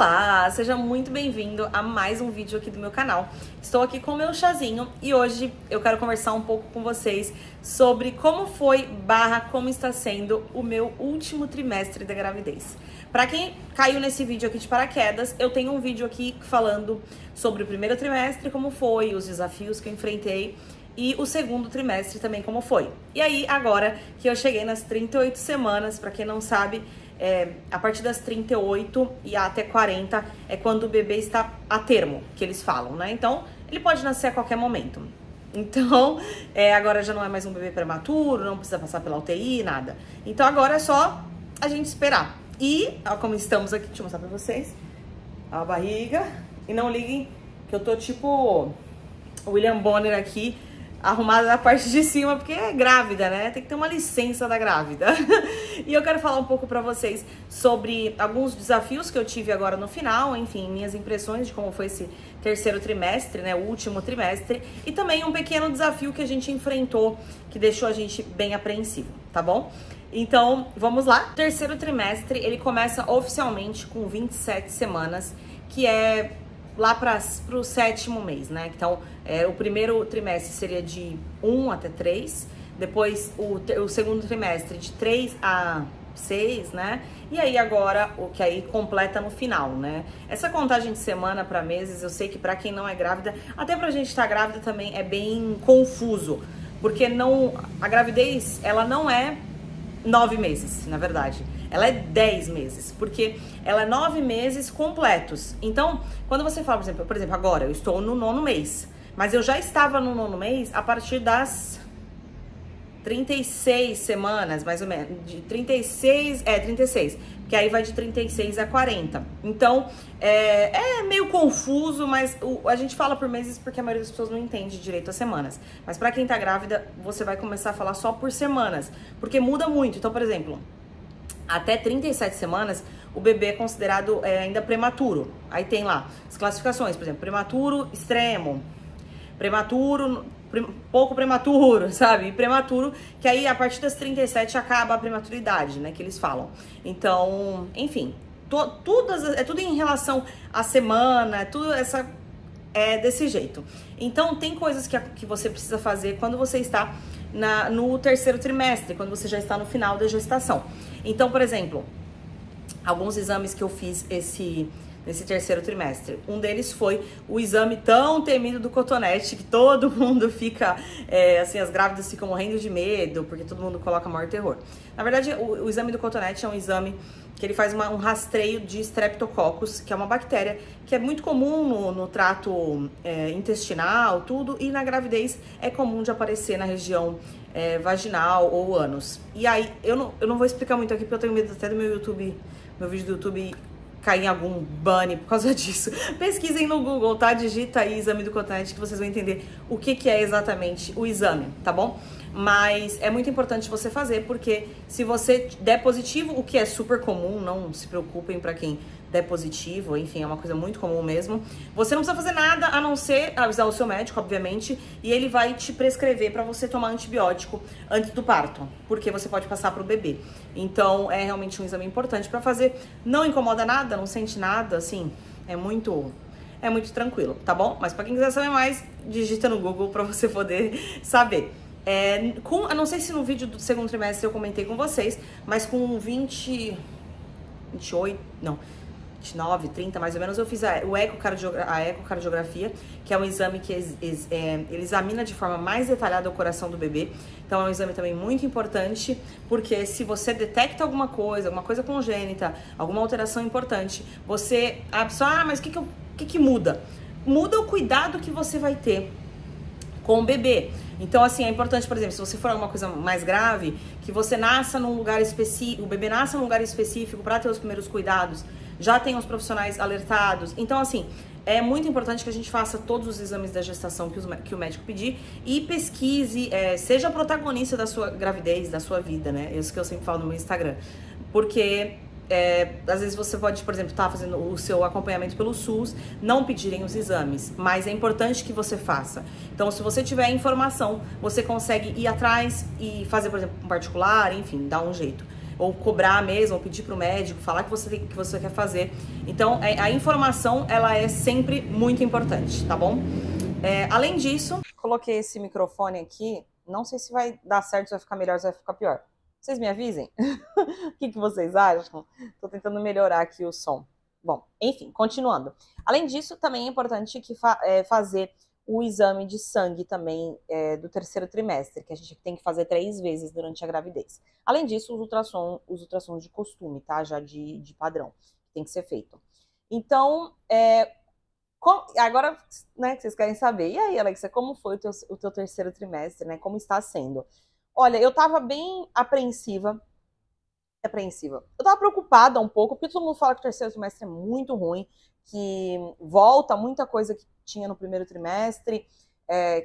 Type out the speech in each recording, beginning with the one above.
Olá, seja muito bem-vindo a mais um vídeo aqui do meu canal. Estou aqui com o meu chazinho e hoje eu quero conversar um pouco com vocês sobre como foi / como está sendo o meu último trimestre da gravidez. Para quem caiu nesse vídeo aqui de paraquedas, eu tenho um vídeo aqui falando sobre o primeiro trimestre, como foi, os desafios que eu enfrentei e o segundo trimestre também como foi. E aí, agora que eu cheguei nas 38 semanas, para quem não sabe, a partir das 38 e até 40 é quando o bebê está a termo, que eles falam, né? Então, ele pode nascer a qualquer momento. Então, agora já não é mais um bebê prematuro, não precisa passar pela UTI, nada. Então, agora é só a gente esperar. E, ó, como estamos aqui, deixa eu mostrar pra vocês, a barriga. E não liguem que eu tô tipo William Bonner aqui, arrumada na parte de cima, porque é grávida, né? Tem que ter uma licença da grávida. E eu quero falar um pouco pra vocês sobre alguns desafios que eu tive agora no final, enfim, minhas impressões de como foi esse terceiro trimestre, né? O último trimestre. E também um pequeno desafio que a gente enfrentou, que deixou a gente bem apreensivo, tá bom? Então, vamos lá. O terceiro trimestre, ele começa oficialmente com 27 semanas, que é lá para o sétimo mês, né? Então, o primeiro trimestre seria de 1 até 3, depois o segundo trimestre de 3 a 6, né? E aí agora o que aí completa no final, né? Essa contagem de semana para meses, eu sei que para quem não é grávida, até pra gente estar grávida também é bem confuso, porque a gravidez, ela não é 9 meses, na verdade. Ela é 10 meses, porque ela é 9 meses completos. Então, quando você fala, por exemplo, agora eu estou no 9º mês, mas eu já estava no 9º mês a partir das 36 semanas, mais ou menos, de 36, porque aí vai de 36 a 40. Então, é meio confuso, mas a gente fala por meses porque a maioria das pessoas não entende direito as semanas. Mas pra quem tá grávida, você vai começar a falar só por semanas, porque muda muito. Então, por exemplo, até 37 semanas, o bebê é considerado ainda prematuro. Aí tem lá as classificações, por exemplo, prematuro extremo, prematuro, pouco prematuro, sabe? E prematuro, que aí a partir das 37 acaba a prematuridade, né? Que eles falam. Então, enfim, tudo em relação à semana, tudo desse jeito. Então, tem coisas que você precisa fazer quando você está no terceiro trimestre, quando você já está no final da gestação. Então, por exemplo, alguns exames que eu fiz nesse terceiro trimestre. Um deles foi o exame tão temido do cotonete, que todo mundo fica, assim, as grávidas ficam morrendo de medo, porque todo mundo coloca maior terror. Na verdade, o exame do cotonete é um exame que ele faz um rastreio de Streptococcus, que é uma bactéria que é muito comum no trato intestinal, tudo, e na gravidez é comum de aparecer na região vaginal ou ânus. E aí, eu não vou explicar muito aqui, porque eu tenho medo até do meu vídeo do YouTube cair em algum banner por causa disso. Pesquisem no Google, tá? Digita aí exame do cotonete que vocês vão entender o que é exatamente o exame, tá bom? Mas é muito importante você fazer, porque se você der positivo, o que é super comum, não se preocupem pra quem der positivo, enfim, é uma coisa muito comum mesmo. Você não precisa fazer nada a não ser avisar o seu médico, obviamente, e ele vai te prescrever pra você tomar antibiótico antes do parto, porque você pode passar pro bebê. Então, é realmente um exame importante pra fazer. Não incomoda nada, não sente nada, assim, é muito tranquilo, tá bom? Mas pra quem quiser saber mais, digita no Google pra você poder saber. Eu não sei se no vídeo do segundo trimestre eu comentei com vocês, mas com 28, não, 29, 30 mais ou menos, eu fiz a ecocardiografia, que é um exame que ele examina de forma mais detalhada o coração do bebê. Então é um exame também muito importante, porque se você detecta alguma coisa congênita, alguma alteração importante, a pessoa, mas o que muda? Muda o cuidado que você vai ter com o bebê. Então, assim, é importante, por exemplo, se você for alguma coisa mais grave, que você nasça num lugar específico, o bebê nasça num lugar específico para ter os primeiros cuidados, já tem os profissionais alertados. Então, assim, é muito importante que a gente faça todos os exames da gestação que o médico pedir e pesquise, seja protagonista da sua gravidez, da sua vida, né? Isso que eu sempre falo no meu Instagram. Porque às vezes você pode, por exemplo, estar fazendo o seu acompanhamento pelo SUS, não pedirem os exames, mas é importante que você faça. Então, se você tiver informação, você consegue ir atrás e fazer, por exemplo, um particular, enfim, dar um jeito. ou cobrar mesmo, ou pedir pro médico, falar que você quer fazer. Então, a informação, ela é sempre muito importante, tá bom? Além disso, coloquei esse microfone aqui, não sei se vai dar certo, se vai ficar melhor, se vai ficar pior. Vocês me avisem? O que vocês acham? Tô tentando melhorar aqui o som. Bom, enfim, continuando. Além disso, também é importante fazer o exame de sangue também do terceiro trimestre, que a gente tem que fazer 3 vezes durante a gravidez. Além disso, os ultrassons de costume, tá? Já de padrão, tem que ser feito. Então, agora, né, que vocês querem saber. E aí, Alexa, como foi o teu terceiro trimestre, né? Como está sendo? Olha, eu tava bem apreensiva. Eu tava preocupada um pouco, porque todo mundo fala que o terceiro trimestre é muito ruim, que volta muita coisa que tinha no primeiro trimestre,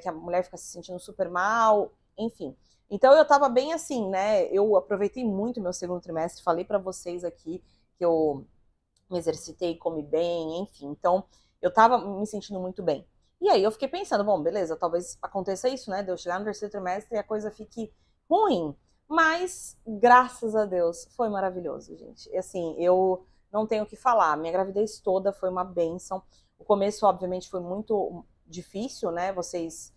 que a mulher fica se sentindo super mal, enfim. Então eu tava bem assim, né? Eu aproveitei muito meu segundo trimestre, falei pra vocês aqui que eu me exercitei, comi bem, enfim. Então eu tava me sentindo muito bem. E aí eu fiquei pensando, bom, beleza, talvez aconteça isso, né? De eu chegar no terceiro trimestre e a coisa fique ruim. Mas, graças a Deus, foi maravilhoso, gente. E assim, eu não tenho o que falar. Minha gravidez toda foi uma bênção. O começo, obviamente, foi muito difícil, né? Vocês,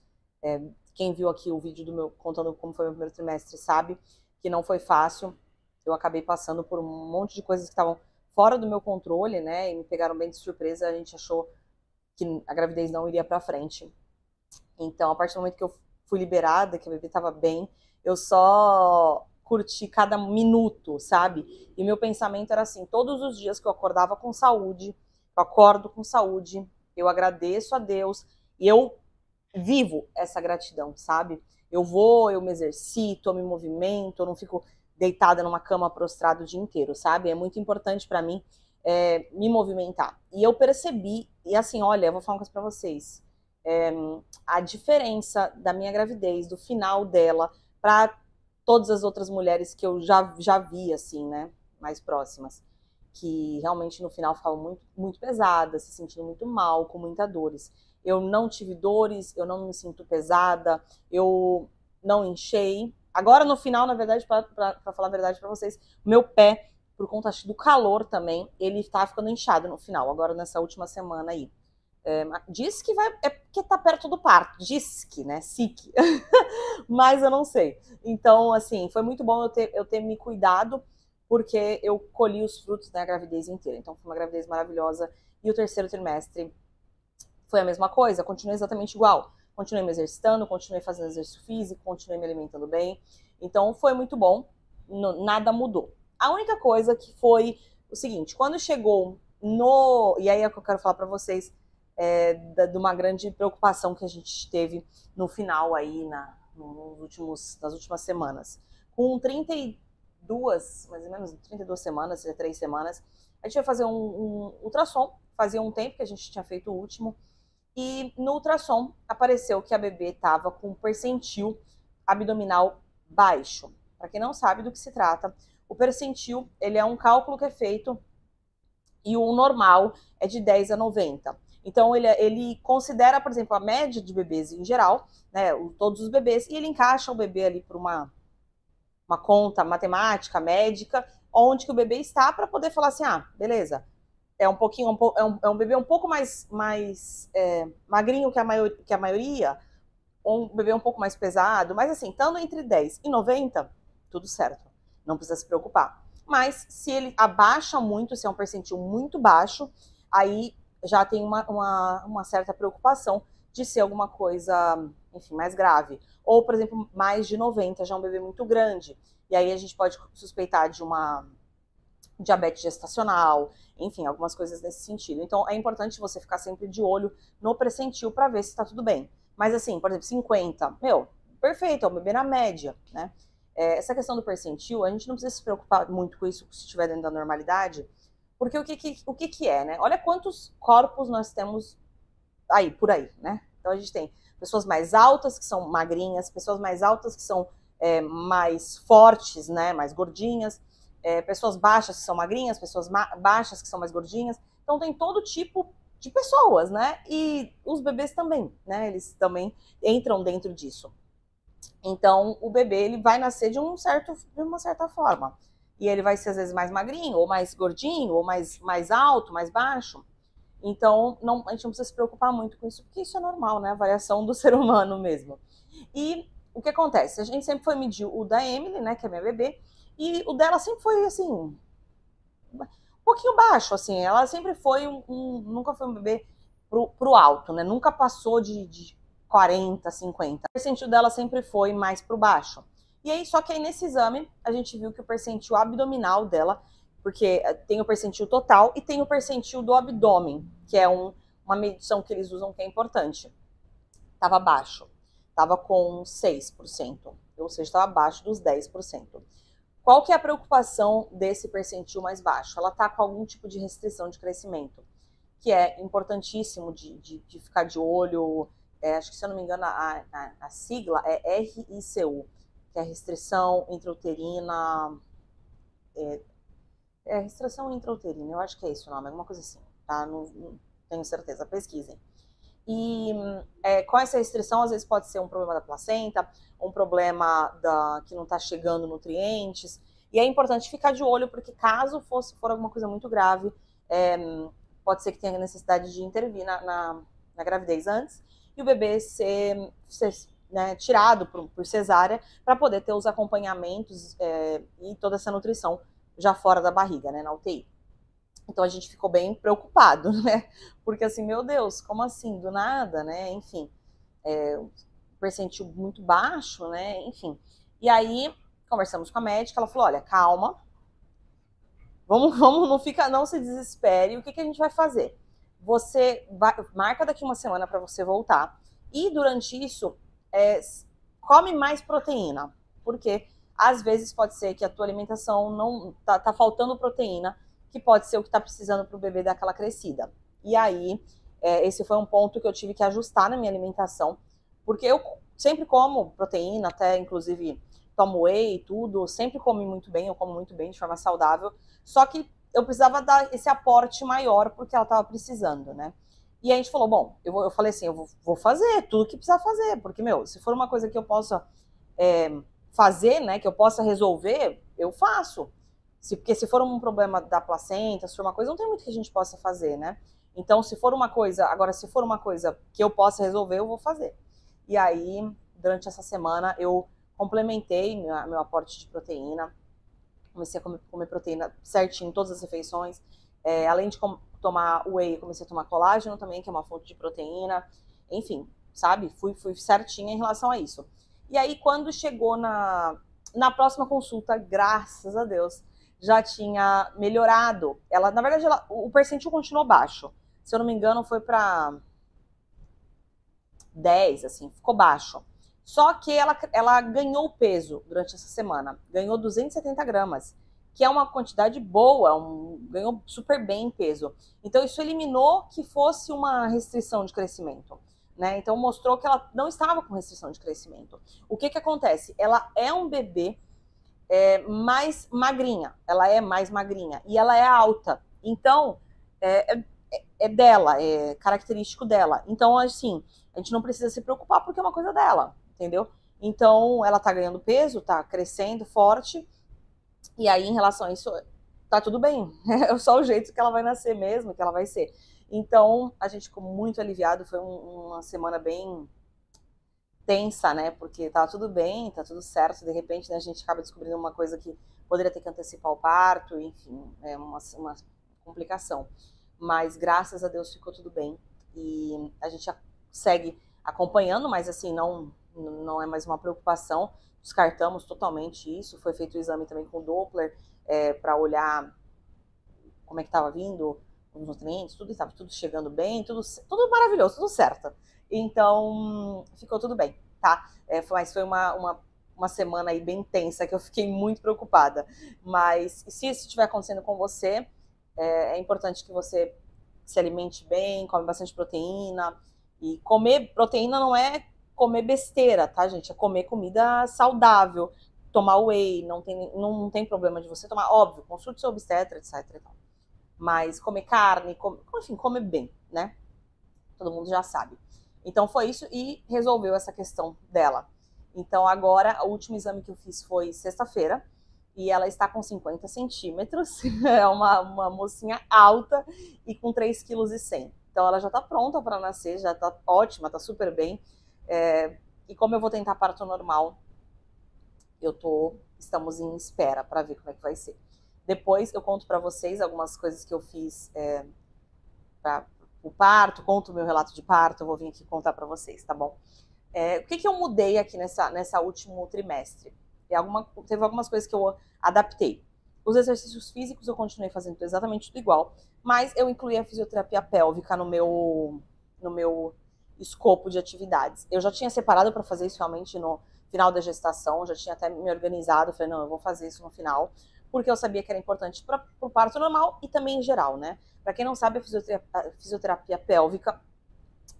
quem viu aqui o vídeo do meu contando como foi o meu primeiro trimestre, sabe que não foi fácil. Eu acabei passando por um monte de coisas que estavam fora do meu controle, né? E me pegaram bem de surpresa. A gente achou que a gravidez não iria pra frente. Então, a partir do momento que eu fui liberada, que a bebê tava bem, eu só curti cada minuto, sabe? E meu pensamento era assim, todos os dias que eu acordava com saúde, eu acordo com saúde, eu agradeço a Deus e eu vivo essa gratidão, sabe? Eu me exercito, eu me movimento, eu não fico deitada numa cama prostrada o dia inteiro, sabe? É muito importante pra mim me movimentar. E eu percebi, e assim, olha, eu vou falar uma coisa pra vocês, a diferença da minha gravidez, do final dela, para todas as outras mulheres que eu já vi, assim, né, mais próximas, que realmente no final ficavam muito, muito pesadas, se sentindo muito mal, com muitas dores. Eu não tive dores, eu não me sinto pesada, eu não inchei. Agora no final, na verdade, para falar a verdade para vocês, meu pé, por conta do calor também, ele tá ficando inchado no final, agora nessa última semana aí. Diz que vai, porque tá perto do parto, diz que, né, SIC, mas eu não sei. Então, assim, foi muito bom eu ter me cuidado, porque eu colhi os frutos da gravidez inteira. Então, foi uma gravidez maravilhosa. E o terceiro trimestre foi a mesma coisa, continuei exatamente igual. Continuei me exercitando, continuei fazendo exercício físico, continuei me alimentando bem. Então, foi muito bom, nada mudou. A única coisa que foi o seguinte, quando chegou e aí é o que eu quero falar pra vocês, de uma grande preocupação que a gente teve no final aí, nas últimas semanas. Com 32, mais ou menos 32 semanas, 3 semanas, a gente ia fazer um ultrassom, fazia um tempo que a gente tinha feito o último, e no ultrassom apareceu que a bebê estava com um percentil abdominal baixo. Para quem não sabe do que se trata, o percentil, ele é um cálculo que é feito e o normal é de 10 a 90. Então, ele considera, por exemplo, a média de bebês em geral, né, todos os bebês, e ele encaixa o bebê ali por uma conta matemática, médica, onde que o bebê está, para poder falar assim, beleza, é um bebê um pouco mais magrinho que a maioria, ou um bebê um pouco mais pesado, mas assim, estando entre 10 e 90, tudo certo, não precisa se preocupar. Mas se ele abaixa muito, se é um percentil muito baixo, aí já tem uma certa preocupação de ser alguma coisa, enfim, mais grave. Ou, por exemplo, mais de 90, já é um bebê muito grande. E aí a gente pode suspeitar de uma diabetes gestacional, enfim, algumas coisas nesse sentido. Então, é importante você ficar sempre de olho no percentil para ver se está tudo bem. Mas assim, por exemplo, 50, perfeito, é um bebê na média, né? Essa questão do percentil, a gente não precisa se preocupar muito com isso se estiver dentro da normalidade, porque o que é, né? Olha quantos corpos nós temos por aí, né? Então a gente tem pessoas mais altas que são magrinhas, pessoas mais altas que são mais fortes, né? Mais gordinhas, pessoas baixas que são magrinhas, pessoas baixas que são mais gordinhas. Então tem todo tipo de pessoas, né? E os bebês também, né? Eles também entram dentro disso. Então o bebê ele vai nascer de uma certa forma. e ele vai ser às vezes mais magrinho, ou mais gordinho, ou mais alto, mais baixo. Então, a gente não precisa se preocupar muito com isso, porque isso é normal, né? A variação do ser humano mesmo. E o que acontece? A gente sempre foi medir o da Emily, né, que é minha bebê, e o dela sempre foi, assim, um pouquinho baixo, assim. Ela sempre foi nunca foi um bebê pro alto, né? Nunca passou de 40, 50. O percentil dela sempre foi mais pro baixo. E aí, só que aí nesse exame, a gente viu que o percentil abdominal dela, porque tem o percentil total e tem o percentil do abdômen, que é uma medição que eles usam que é importante. Tava baixo. Tava com 6%, ou seja, estava abaixo dos 10%. Qual que é a preocupação desse percentil mais baixo? Ela tá com algum tipo de restrição de crescimento, que é importantíssimo de ficar de olho. Acho que, se eu não me engano, a sigla é RICU, que é restrição intrauterina. Restrição intrauterina, eu acho que é isso o nome, alguma coisa assim, tá? Não tenho certeza, pesquisem. E com essa restrição, às vezes pode ser um problema da placenta, um problema que não está chegando nutrientes. E é importante ficar de olho, porque caso for alguma coisa muito grave, pode ser que tenha necessidade de intervir na gravidez antes e o bebê ser né, tirado por cesárea para poder ter os acompanhamentos e toda essa nutrição já fora da barriga, né, na UTI. Então a gente ficou bem preocupado, né? Porque assim, meu Deus, como assim? Do nada, né? Enfim, percentil muito baixo, né? Enfim. E aí, conversamos com a médica, ela falou, olha, calma, vamos, não se desespere, o que a gente vai fazer? Você marca daqui uma semana para você voltar, e durante isso, come mais proteína, porque às vezes pode ser que a tua alimentação não tá faltando proteína, que pode ser o que está precisando para o bebê dar aquela crescida. E aí, esse foi um ponto que eu tive que ajustar na minha alimentação, porque eu sempre como proteína, até inclusive tomo whey e tudo, sempre comi muito bem, eu como muito bem, de forma saudável, só que eu precisava dar esse aporte maior porque ela estava precisando, né? E aí a gente falou, bom, eu falei assim, eu vou fazer tudo que precisar fazer, porque, meu, se for uma coisa que eu possa fazer, né, que eu possa resolver, eu faço. Porque se for um problema da placenta, se for uma coisa, não tem muito que a gente possa fazer, né? Então, se for uma coisa que eu possa resolver, eu vou fazer. E aí, durante essa semana, eu complementei meu aporte de proteína, comecei a comer proteína certinho em todas as refeições. Além de tomar whey, comecei a tomar colágeno também, que é uma fonte de proteína. Enfim, sabe? Fui certinha em relação a isso. E aí, quando chegou na próxima consulta, graças a Deus, já tinha melhorado. Na verdade, o percentil continuou baixo. Se eu não me engano, foi para 10, assim, ficou baixo. Só que ela ganhou peso durante essa semana. Ganhou 270 gramas, que é uma quantidade boa, ganhou super bem peso. Então, isso eliminou que fosse uma restrição de crescimento, né? Então, mostrou que ela não estava com restrição de crescimento. O que acontece? Ela é um bebê mais magrinha, ela é mais magrinha e ela é alta, então é dela, é característico dela. Então, assim, a gente não precisa se preocupar porque é uma coisa dela, entendeu? Então, ela tá ganhando peso, tá crescendo forte, e aí, em relação a isso, tá tudo bem. É só o jeito que ela vai nascer mesmo, que ela vai ser. Então, a gente ficou muito aliviado, foi uma semana bem tensa, né? Porque tá tudo bem, tá tudo certo, de repente, né, a gente acaba descobrindo uma coisa que poderia ter que antecipar o parto, enfim, é uma complicação. Mas graças a Deus ficou tudo bem. E a gente segue acompanhando, mas assim, não é mais uma preocupação. Descartamos totalmente isso. Foi feito o exame também com o Doppler para olhar como é que estava vindo os nutrientes, tudo estava tudo chegando bem, tudo maravilhoso, tudo certo. Então, ficou tudo bem, tá? Mas foi uma semana aí bem tensa, que eu fiquei muito preocupada. Mas se isso estiver acontecendo com você, é importante que você se alimente bem, come bastante proteína. E comer proteína não é comer besteira, tá, gente? É comer comida saudável, tomar whey, não tem problema de você tomar. Óbvio, consulte seu obstetra, etc. Mas comer carne, enfim, comer bem, né? Todo mundo já sabe. Então foi isso e resolveu essa questão dela. Então agora, o último exame que eu fiz foi sexta-feira. e ela está com 50 centímetros, é uma mocinha alta e com 3,1 kg. Então ela já está pronta para nascer, já está ótima, está super bem. E como eu vou tentar parto normal, estamos em espera para ver como é que vai ser. Depois eu conto para vocês algumas coisas que eu fiz para o parto, conto o meu relato de parto, eu vou vir aqui contar para vocês, tá bom? O que eu mudei aqui nessa último trimestre? Teve algumas coisas que eu adaptei. Os exercícios físicos eu continuei fazendo exatamente tudo igual, mas eu incluí a fisioterapia pélvica no meu escopo de atividades. Eu já tinha separado para fazer isso realmente no final da gestação, já tinha até me organizado, falei, não, eu vou fazer isso no final, porque eu sabia que era importante para o parto normal e também em geral, né? Para quem não sabe, a fisioterapia pélvica,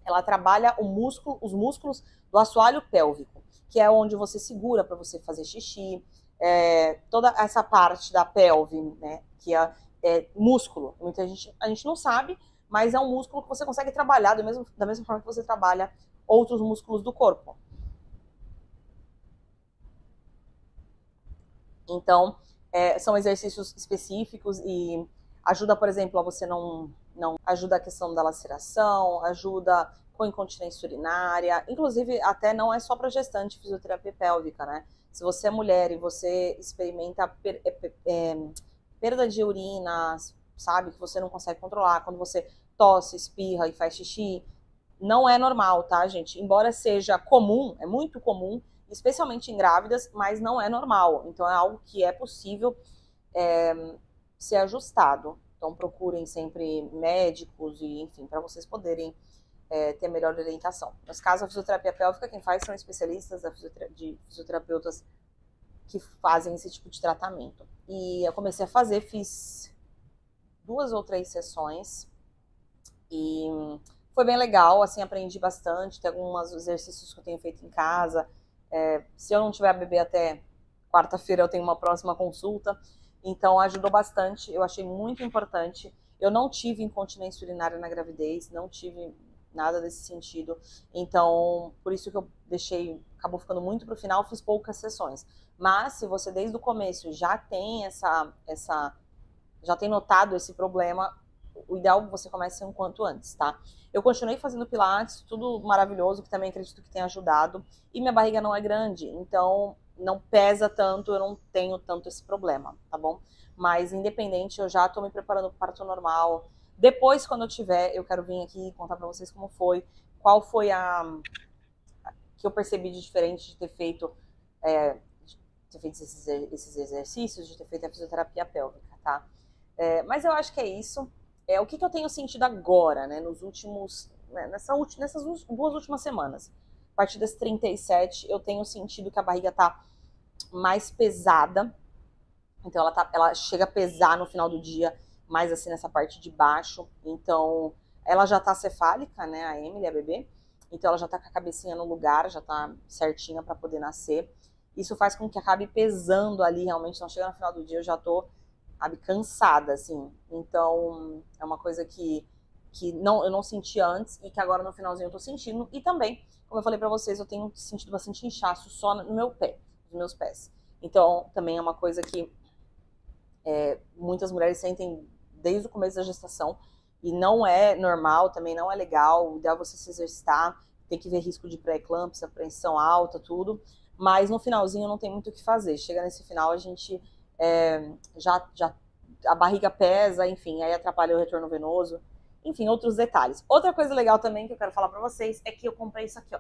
ela trabalha os músculos do assoalho pélvico, que é onde você segura para você fazer xixi, toda essa parte da pelve, né, que é músculo. Muita gente, a gente não sabe, mas é um músculo que você consegue trabalhar da mesma forma que você trabalha outros músculos do corpo. Então, são exercícios específicos e ajuda, por exemplo, a você não ajuda a questão da laceração, ajuda com incontinência urinária, inclusive até não é só para gestante fisioterapia pélvica, né? Se você é mulher e você experimenta perda de urina, sabe, que você não consegue controlar, quando você tosse, espirra e faz xixi, não é normal, tá, gente? Embora seja comum, é muito comum, especialmente em grávidas, mas não é normal. Então é algo que é possível ser ajustado. Então procurem sempre médicos e, enfim, para vocês poderem ter melhor orientação. Nos casos, a fisioterapia pélvica, quem faz são especialistas de fisioterapeutas que fazem esse tipo de tratamento. E eu comecei a fazer, fiz 2 ou 3 sessões e foi bem legal, assim, aprendi bastante. Tem alguns exercícios que eu tenho feito em casa. Se eu não tiver a bebê até quarta-feira, eu tenho uma próxima consulta. Então ajudou bastante, eu achei muito importante. Eu não tive incontinência urinária na gravidez, não tive nada desse sentido. Então, por isso que eu acabou ficando muito pro final, fiz poucas sessões. Mas se você desde o começo já tem já tem notado esse problema, o ideal é que você comece um quanto antes, tá? Eu continuei fazendo pilates, tudo maravilhoso, que também acredito que tenha ajudado. E minha barriga não é grande, então não pesa tanto, eu não tenho tanto esse problema, tá bom? Mas independente, eu já tô me preparando para o parto normal. Depois, quando eu tiver, eu quero vir aqui contar pra vocês como foi, qual foi que eu percebi de diferente de ter feito esses exercícios, de ter feito a fisioterapia pélvica, tá? Mas eu acho que é isso. O que eu tenho sentido agora, né, nessas 2 últimas semanas. A partir das 37, eu tenho sentido que a barriga tá mais pesada. Então ela chega a pesar no final do dia, mais assim nessa parte de baixo. Então ela já tá cefálica, né, a Emily, a bebê. Então ela já tá com a cabecinha no lugar, já tá certinha para poder nascer. Isso faz com que acabe pesando ali, realmente. Então chega no final do dia, eu já tô cansada, assim. Então é uma coisa que eu não senti antes e que agora no finalzinho eu tô sentindo. E também, como eu falei pra vocês, eu tenho sentido bastante inchaço só no meu pé, nos meus pés. Então também é uma coisa que muitas mulheres sentem desde o começo da gestação e não é normal, também não é legal. O ideal é você se exercitar, tem que ver risco de pré-eclâmpsia, pressão alta, tudo. Mas no finalzinho não tem muito o que fazer. Chega nesse final, a gente a barriga pesa, enfim, aí atrapalha o retorno venoso. Enfim, outros detalhes. Outra coisa legal também que eu quero falar pra vocês é que eu comprei isso aqui, ó.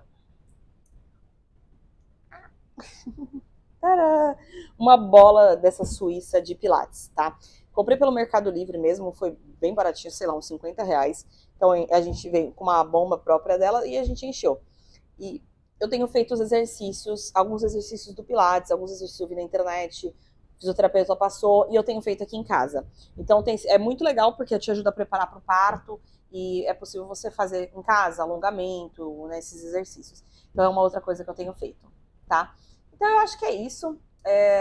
Tadá! Uma bola dessa suíça de pilates, tá? Comprei pelo Mercado Livre mesmo, foi bem baratinho, sei lá, uns 50 reais. Então a gente veio com uma bomba própria dela e a gente encheu. E eu tenho feito os exercícios, alguns exercícios do pilates, alguns exercícios eu vi na internet, o fisioterapeuta passou e eu tenho feito aqui em casa. Então é muito legal porque te ajuda a preparar para o parto e é possível você fazer em casa, alongamento, né, esses exercícios. Então é uma outra coisa que eu tenho feito, tá? Então eu acho que é isso.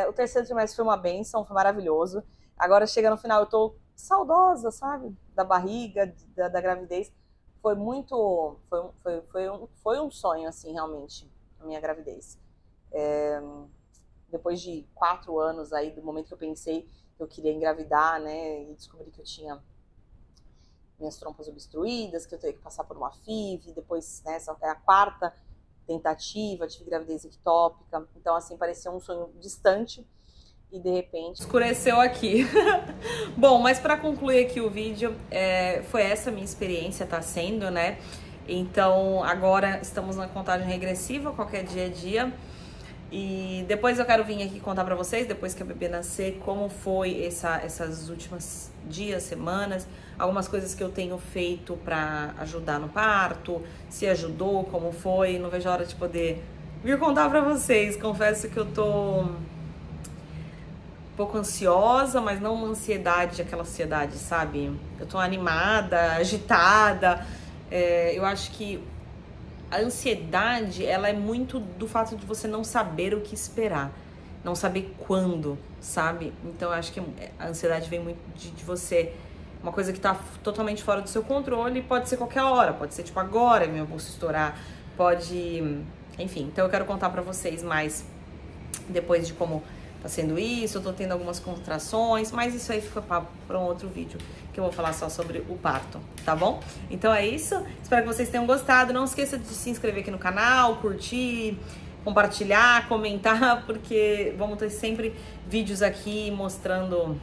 O terceiro trimestre foi uma bênção, foi maravilhoso. Agora chega no final, eu tô saudosa, sabe? Da barriga, da gravidez. Foi muito. Foi um sonho, assim, realmente, a minha gravidez. depois de 4 anos aí, do momento que eu pensei que eu queria engravidar, né, e descobri que eu tinha minhas trompas obstruídas, que eu teria que passar por uma FIV, depois, né, essa é a 4ª tentativa, tive gravidez ectópica, então assim, parecia um sonho distante e de repente escureceu aqui. Bom, mas para concluir aqui o vídeo, foi essa minha experiência, tá sendo, né? Então agora estamos na contagem regressiva, qualquer dia é dia. E depois eu quero vir aqui contar pra vocês, depois que a bebê nascer, como foi essas últimas dias, semanas, algumas coisas que eu tenho feito pra ajudar no parto, se ajudou, como foi. Não vejo a hora de poder vir contar pra vocês. Confesso que eu tô um pouco ansiosa, mas não uma ansiedade, aquela ansiedade, sabe? Eu tô animada, agitada. Eu acho que a ansiedade, ela é muito do fato de você não saber o que esperar, não saber quando, sabe? Então eu acho que a ansiedade vem muito de você, uma coisa que tá totalmente fora do seu controle, pode ser qualquer hora, pode ser tipo agora, meu bolso estourar, pode, enfim. Então eu quero contar pra vocês mais depois de como tá sendo isso, eu tô tendo algumas contrações, mas isso aí fica para um outro vídeo, que eu vou falar só sobre o parto, tá bom? Então é isso, espero que vocês tenham gostado, não esqueça de se inscrever aqui no canal, curtir, compartilhar, comentar, porque vamos ter sempre vídeos aqui mostrando